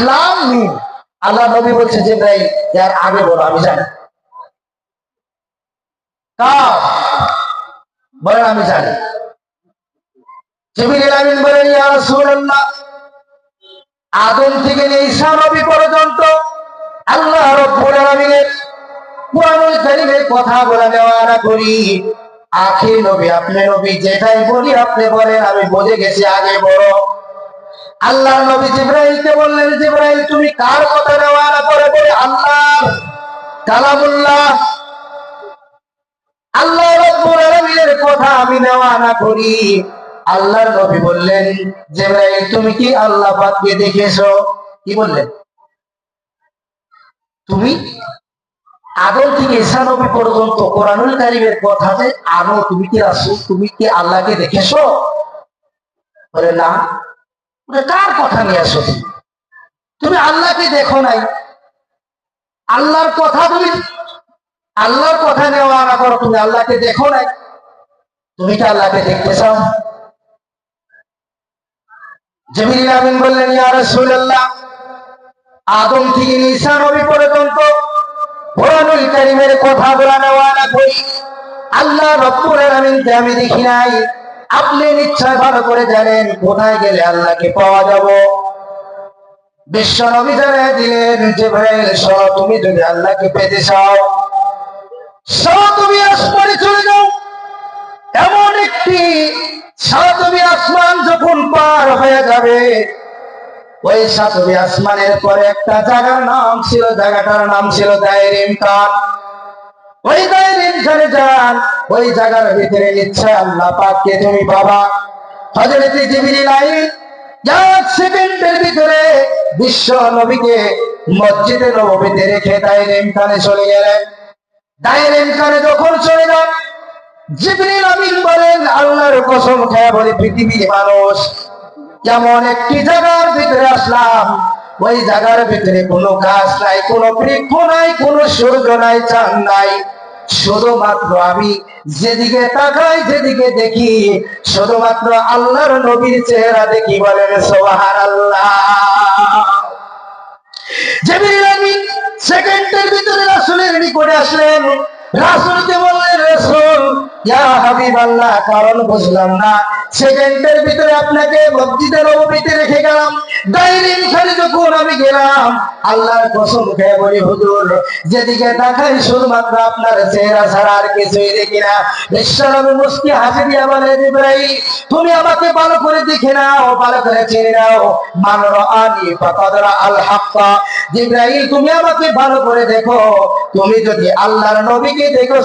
লাম মিম। আল্লাহ নবী বলছে জিবরাইল এর আগে বলো আমি জানি। কাফ বলেন আমি জানি। জিবরিল আমিন বলেন ইয়া রাসূলুল্লাহ আদম থেকে নিয়ে ঈসা নবী পর্যন্ত আল্লাহ রাব্বুল আলামিনের কুরআনুল কারীমের কথা বলা নেওয়া করি। আখির নবী আপনি নবী, যেটাই বলি আপনি বলেন আমি বুঝে গেছি আগে বলো। আল্লাহ নবী জিবরাইলকে বললেন জিবরাইল তুমি কার কথা নেওয়া করে? বলে আল্লাহর কালামুল্লাহ, আল্লাহ রাব্বুল আলামিনের কথা আমি নেওয়া করি। আল্লাহর নবী বললেন জিবরাইল তুমি কি আল্লাহ পাককে দেখেছো? কি বললেন? তুমি আদম থেকে ঈসা নবী পর্যন্ত কোরআনুল কারীমের কথাতে আনো, তুমি কি রাসূল, তুমি কি আল্লাহকে দেখেছো? বলে না। কার কথা নিয়ে আসো? তুমি আল্লাহকে দেখো নাই, আল্লাহর কথা তুমি আল্লাহর কথা নেওয়া না করো, তুমি আল্লাহকে দেখো নাই, তুমি কি আল্লাহকে দেখতে চাও? জিবরিল আমিন বললেন ইয়া রাসূলুল্লাহ আদম থেকে ঈসা নবী পর্যন্ত কোরআনুল কারীমের কথা বলা নেওয়া না করি। আল্লাহ রাব্বুল আলামিনকে আমি দেখি নাই, আপনি নিশ্চয় ভালো করে জানেন কোথায় গেলে আল্লাহকে পাওয়া যাবে। বিশ্ব নবী জানিয়ে দিলেন জিবরাইল শোনো, তুমি যদি আল্লাহকে পেতে চাও তুমি আসমানে চলে যাও। এমন একটি তুমি আসমান যখন পার হয়ে যাবে, ওই সাতবি আসমানের পরে একটা জায়গার নাম ছিল, জায়গাটার নাম ছিল দায়ের ইমকান। ওই দায়ের ইমকানে যান, ওই জায়গার ভিতরে নিশ্চয় আল্লাহ পাককে তুমি পাবা। হযরত জিবরিল আমিন 1 সেকেন্ডের ভিতরে বিশ্ব নবীকে মসজিদে নববীতে রেখে দায়ের ইমকানে চলে গেলেন। দায়ের ইমকানে যখন চলে যান, জিবরিল আমিন বলেন আল্লাহর কসম খেয়ে বলি পৃথিবীর মানুষ যেমন একটি জায়গার ভিতরে আসলাম, ওই জায়গার ভিতরে কোনো গাছ নাই, কোনো বৃক্ষ নাই, কোনো সূর্য নাই, চাঁদ নাই, শুধুমাত্র আমি যেদিকে তাকাই যেদিকে দেখি শুধুমাত্র আল্লাহর নবীর চেহারা দেখি। বলেন সুবহানাল্লাহ। জিবরিল আমিন সেকেন্ডের ভিতরে রাসূলের নিকটে আসলেন। রাসূলকে বললেন রাসূল ইয়া হাবিবাল্লাহ, কারণ বুঝলাম না, সেকেন্ডের ভিতরে আপনাকে মসজিদে নববীতে রেখে গেলাম, দায়ের ইমকানে যখন আমি গেলাম, আল্লাহর কসম খেয়ে বলি হুজুর যেদিকে তাকাই শুধুমাত্র আপনার চেহারা ছাড়া আর কিছুই দেখি না। বিশ্বনবী মুস্কি হাসি দিয়ে বলে জিবরাইল তুমি আমাকে ভালো করে দেখে নাও, ভালো করে চিনে নাও, মান রাআনি ফাকাদ রাআল হাক্কা। জিবরাইল তুমি আমাকে ভালো করে দেখো, তুমি যদি আল্লাহর নবীকে দেখো